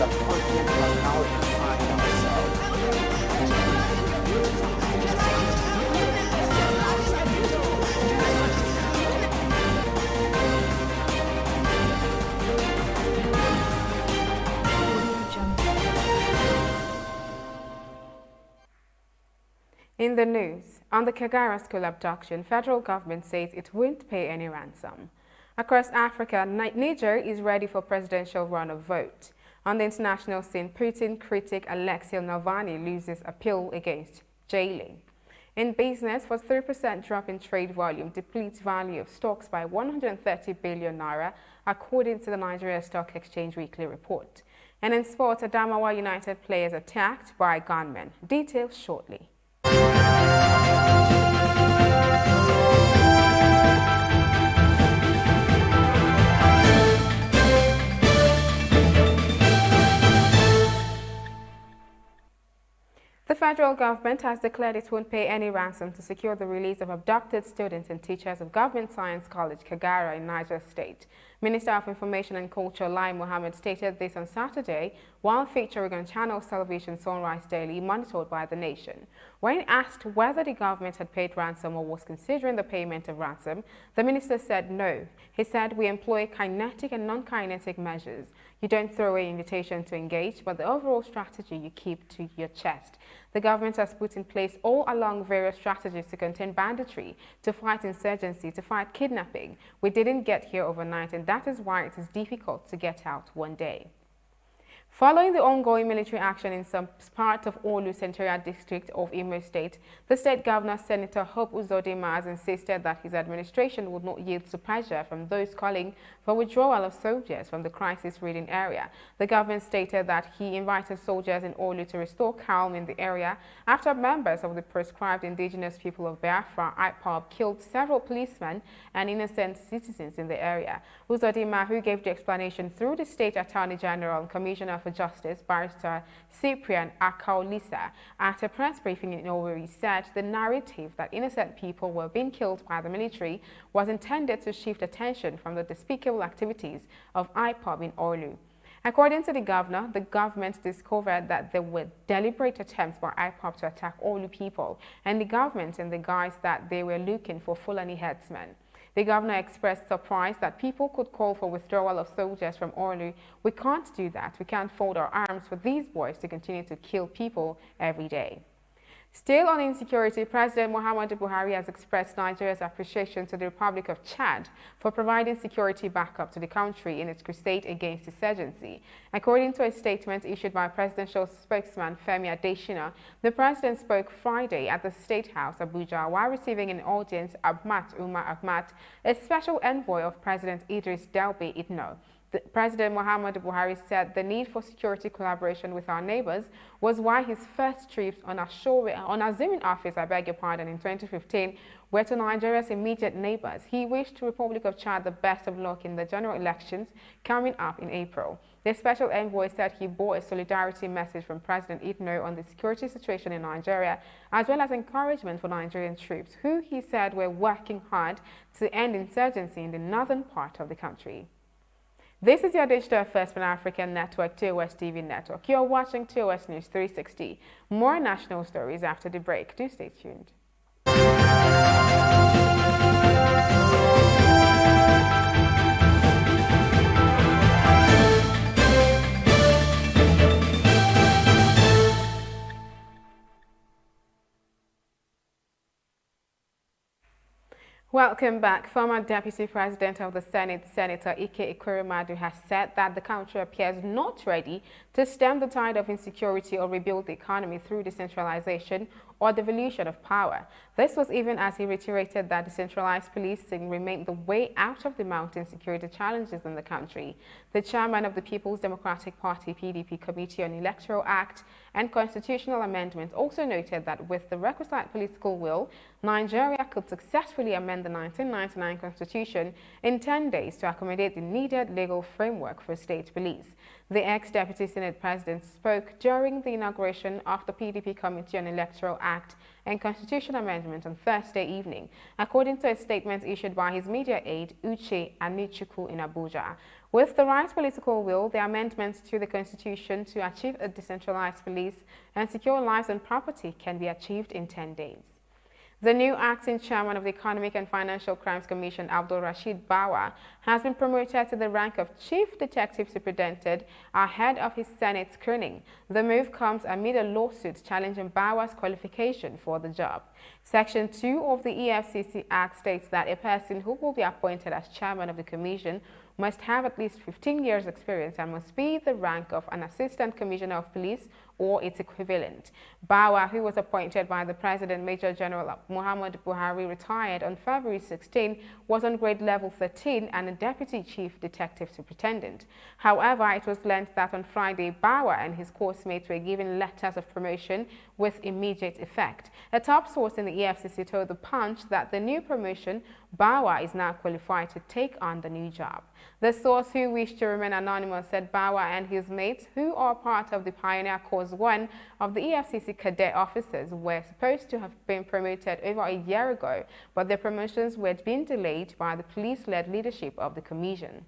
as a continent has now defined ourselves. In the news, on the Kagara school abduction, federal government says it won't pay any ransom. Across Africa, Niger is ready for presidential run-off vote. On the international scene, Putin critic Alexei Navalny loses appeal against jailing. In business, for 3% drop in trade volume depletes value of stocks by 130 billion naira, according to the Nigeria Stock Exchange weekly report. And in sports, Adamawa United players attacked by gunmen. Details shortly. The federal government has declared it won't pay any ransom to secure the release of abducted students and teachers of Government Science College, Kagara in Niger State. Minister of Information and Culture Lai Mohammed stated this on Saturday while featuring on Channel Television Sunrise Daily, monitored by the nation. When asked whether the government had paid ransom or was considering the payment of ransom, the minister said no. He said, "We employ kinetic and non-kinetic measures. You don't throw away invitation to engage, but the overall strategy you keep to your chest." The government has put in place all along various strategies to contain banditry, to fight insurgency, to fight kidnapping. We didn't get here overnight, and that is why it is difficult to get out one day. Following the ongoing military action in some part of Olu Central District of Imo State, the state governor, Senator Hope Uzodinma, has insisted that his administration would not yield to pressure from those calling for withdrawal of soldiers from the crisis-ridden area. The government stated that he invited soldiers in Olu to restore calm in the area after members of the proscribed indigenous people of Biafra, IPOB, killed several policemen and innocent citizens in the area. Uzodinma, who gave the explanation through the State Attorney General and Commissioner for Justice, Barrister Cyprian Akaolisa, at a press briefing in Owerri, said the narrative that innocent people were being killed by the military was intended to shift attention from the despicable activities of IPOB in Olu. According to the governor, the government discovered that there were deliberate attempts by IPOB to attack Olu people, and the government in the guise that they were looking for Fulani headsmen. The governor expressed surprise that people could call for withdrawal of soldiers from Olu. "We can't do that. We can't fold our arms for these boys to continue to kill people every day." Still on insecurity, President Muhammadu Buhari has expressed Nigeria's appreciation to the Republic of Chad for providing security backup to the country in its crusade against insurgency. According to a statement issued by presidential spokesman Femi Adesina, the president spoke Friday at the State House, Abuja, while receiving an audience Ahmad Umar Ahmad, a special envoy of President Idris Deby Itno. President Muhammadu Buhari said the need for security collaboration with our neighbors was why his first trips on assuming office, in 2015 were to Nigeria's immediate neighbors. He wished the Republic of Chad the best of luck in the general elections coming up in April. The special envoy said he bore a solidarity message from President Itno on the security situation in Nigeria, as well as encouragement for Nigerian troops, who he said were working hard to end insurgency in the northern part of the country. This is your digital first Pan-African network, TOS TV network. You're watching TOS News 360. More national stories after the break. Do stay tuned. Welcome back. Former Deputy President of the Senate, Senator Ike Ekweremadu, has said that the country appears not ready to stem the tide of insecurity or rebuild the economy through decentralization or devolution of power. This was even as he reiterated that decentralized policing remained the way out of the mounting security challenges in the country. The chairman of the People's Democratic Party (PDP) Committee on Electoral Act and Constitutional Amendment also noted that with the requisite political will, Nigeria could successfully amend the 1999 Constitution in 10 days to accommodate the needed legal framework for state police. The ex-Deputy Senate President spoke during the inauguration of the PDP Committee on Electoral Act Act and Constitution Amendment on Thursday evening, according to a statement issued by his media aide, Uche Anichukwu, in Abuja. With the right political will, the amendments to the Constitution to achieve a decentralized police and secure lives and property can be achieved in 10 days. The new acting chairman of the Economic and Financial Crimes Commission, Abdul Rashid Bawa, has been promoted to the rank of Chief Detective Superintendent ahead of his Senate screening. The move comes amid a lawsuit challenging Bawa's qualification for the job. Section 2 of the EFCC Act states that a person who will be appointed as chairman of the commission must have at least 15 years experience and must be the rank of an Assistant Commissioner of Police or its equivalent. Bawa, who was appointed by the President Major General Muhammad Buhari, retired on February 16, was on grade level 13 and a Deputy Chief Detective Superintendent. However, it was learned that on Friday, Bawa and his course-mates were given letters of promotion with immediate effect. A top source in the EFCC told The Punch that the new promotion, Bawa is now qualified to take on the new job. The source, who wished to remain anonymous, said Bawa and his mates, who are part of the Pioneer Course 1 of the EFCC cadet officers, were supposed to have been promoted over a year ago, but their promotions were being delayed by the police-led leadership of the commission.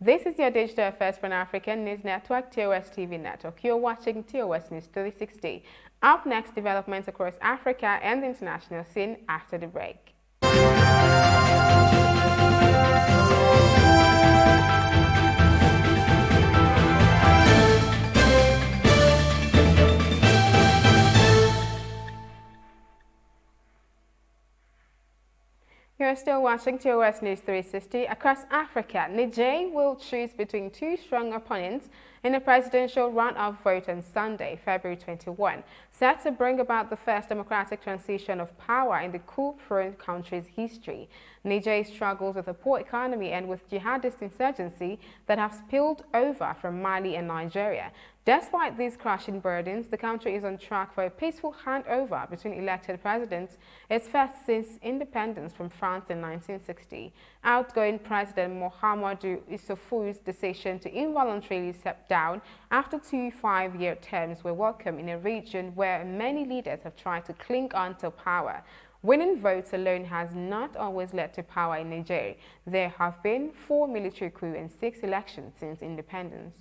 This is your digital affairs for an African News Network, TOS TV network. You're watching TOS News 360. Up next, developments across Africa and the international scene after the break. You're still watching TOS News 360. Across Africa, Niger will choose between two strong opponents in a presidential runoff vote on Sunday, February 21, set to bring about the first democratic transition of power in the coup-prone country's history. Niger struggles with a poor economy and with jihadist insurgency that have spilled over from Mali and Nigeria. Despite these crushing burdens, the country is on track for a peaceful handover between elected presidents, its first since independence from France in 1960. Outgoing President Mohamedou Issoufu's decision to involuntarily step down after 2 5-year terms were welcome in a region where many leaders have tried to cling on to power. Winning votes alone has not always led to power in Niger. There have been 4 military coups and 6 elections since independence.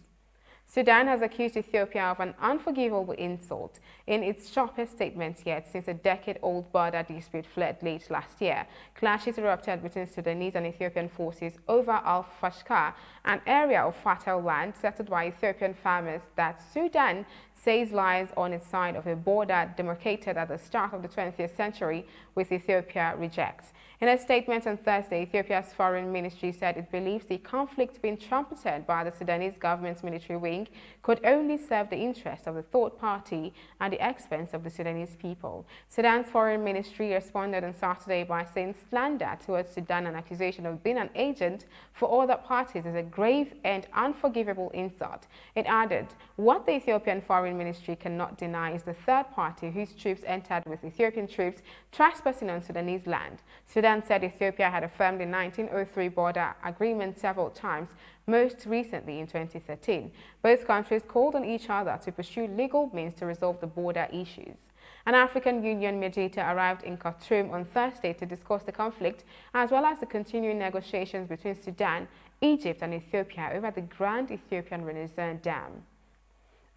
Sudan has accused Ethiopia of an unforgivable insult in its sharpest statements yet since a decade-old border dispute fled late last year. Clashes erupted between Sudanese and Ethiopian forces over Al-Fashqa, an area of fertile land settled by Ethiopian farmers that Sudan says lies on its side of a border demarcated at the start of the 20th century, with Ethiopia rejects. In a statement on Thursday, Ethiopia's foreign ministry said it believes the conflict being trumpeted by the Sudanese government's military wing could only serve the interests of the third party at the expense of the Sudanese people. Sudan's foreign ministry responded on Saturday by saying slander towards Sudan and accusation of being an agent for other parties is a grave and unforgivable insult. It added, what the Ethiopian foreign ministry cannot deny is the third party whose troops entered with Ethiopian troops trespassing on Sudanese land. Sudan said Ethiopia had affirmed the 1903 border agreement several times, most recently in 2013. Both countries called on each other to pursue legal means to resolve the border issues. An African Union mediator arrived in Khartoum on Thursday to discuss the conflict as well as the continuing negotiations between Sudan, Egypt and Ethiopia over the Grand Ethiopian Renaissance Dam.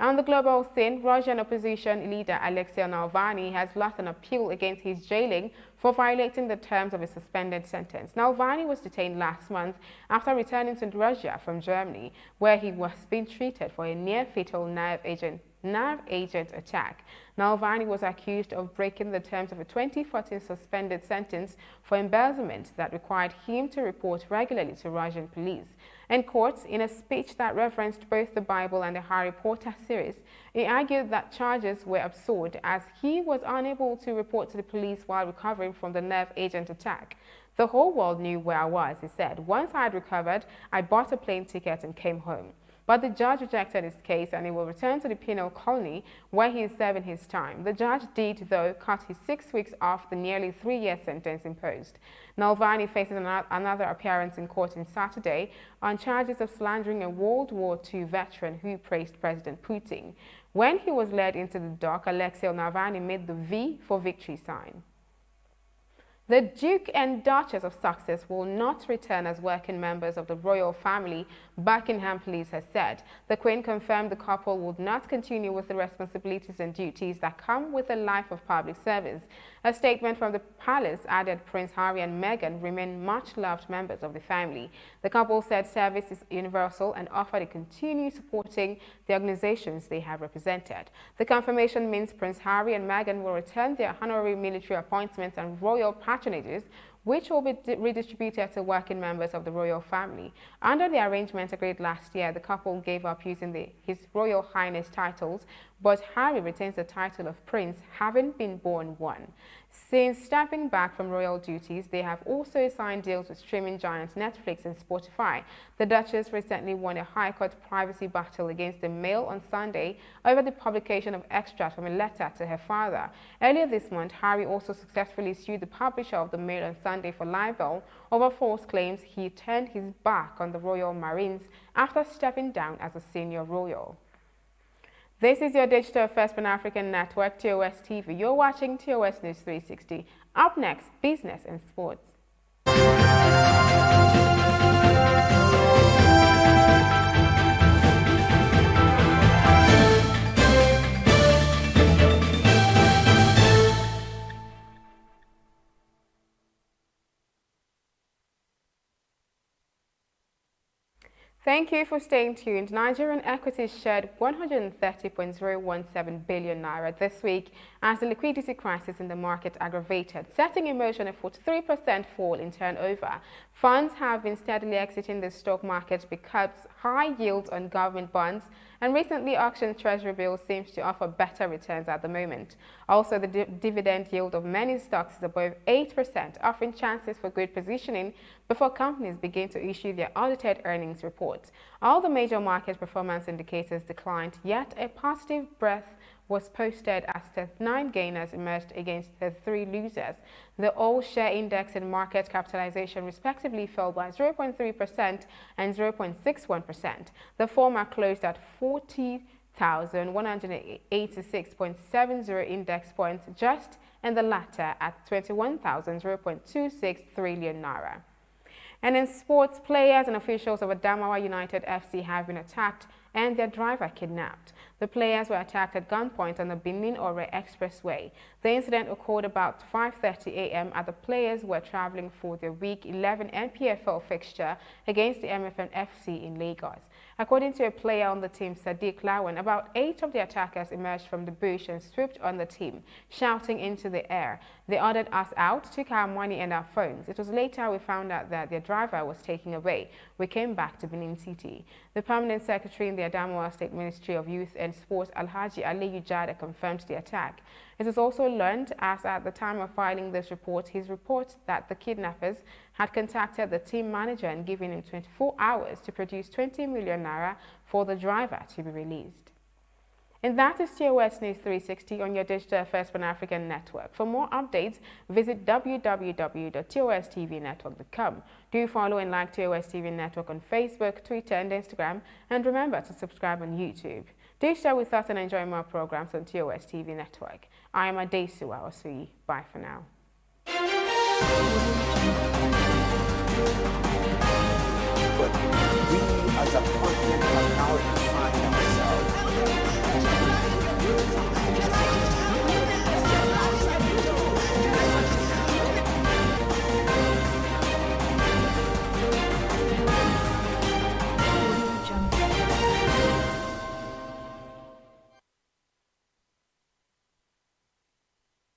On the global scene, Russian opposition leader Alexei Navalny has lost an appeal against his jailing for violating the terms of a suspended sentence. Navalny was detained last month after returning to Russia from Germany, where he was being treated for a near-fatal nerve agent attack. Navalny was accused of breaking the terms of a 2014 suspended sentence for embezzlement that required him to report regularly to Russian police. In court, in a speech that referenced both the Bible and the Harry Potter series, he argued that charges were absurd as he was unable to report to the police while recovering from the nerve agent attack. The whole world knew where I was, he said. Once I had recovered, I bought a plane ticket and came home. But the judge rejected his case and he will return to the penal colony where he is serving his time. The judge did, though, cut his 6 weeks off the nearly 3-year sentence imposed. Navalny faces another appearance in court on Saturday on charges of slandering a World War II veteran who praised President Putin. When he was led into the dock, Alexei Navalny made the V for victory sign. The Duke and Duchess of Sussex will not return as working members of the royal family, Buckingham Police has said. The Queen confirmed the couple would not continue with the responsibilities and duties that come with a life of public service. A statement from the palace added Prince Harry and Meghan remain much-loved members of the family. The couple said service is universal and offered to continue supporting the organizations they have represented. The confirmation means Prince Harry and Meghan will return their honorary military appointments and royal patronages, which will be redistributed to working members of the royal family. Under the arrangement agreed last year, the couple gave up using His Royal Highness titles, but Harry retains the title of Prince, having been born one. Since stepping back from royal duties, they have also signed deals with streaming giants Netflix and Spotify. The Duchess recently won a High Court privacy battle against the Mail on Sunday over the publication of extracts from a letter to her father. Earlier this month, Harry also successfully sued the publisher of the Mail on Sunday for libel over false claims he turned his back on the Royal Marines after stepping down as a senior royal. This is your digital first Pan-African network, TOS TV. You're watching TOS News 360. Up next, business and sports. Thank you for staying tuned. Nigerian equities shed 130.017 billion naira this week as the liquidity crisis in the market aggravated, setting in motion a 43% fall in turnover. Funds have been steadily exiting the stock market because high yields on government bonds and recently auctioned treasury bills seems to offer better returns at the moment. Also, the dividend yield of many stocks is above 8%, offering chances for good positioning before companies begin to issue their audited earnings reports. All the major market performance indicators declined, yet a positive breath was posted as 39 gainers emerged against 33 losers. The all-share index and market capitalization respectively fell by 0.3% and 0.61%. The former closed at 40,186.70 index points just, and the latter at 21,026 trillion naira. And in sports, players and officials of Adamawa United FC have been attacked and their driver kidnapped. The players were attacked at gunpoint on the Benin-Ore Expressway. The incident occurred about 5:30 a.m. as the players were traveling for their Week 11 NPFL fixture against the MFM FC in Lagos. According to a player on the team, Sadiq Lawan, about 8 of the attackers emerged from the bush and swooped on the team, shouting into the air. They ordered us out, took our money and our phones. It was later we found out that their driver was taken away. We came back to Benin City. The permanent secretary in the Adamawa State Ministry of Youth and Sports, Alhaji Aliyu Jada, confirmed the attack. It was also learned, as at the time of filing this report, his report that the kidnappers had contacted the team manager and given him 24 hours to produce 20 million naira for the driver to be released. And that is TOS News 360 on your digital first Pan-African network. For more updates, visit www.tostvnetwork.com. Do follow and like TOS TV Network on Facebook, Twitter, and Instagram. And remember to subscribe on YouTube. Do share with us and enjoy more programs on TOS TV Network. I am Adesuwa Osui. Bye for now.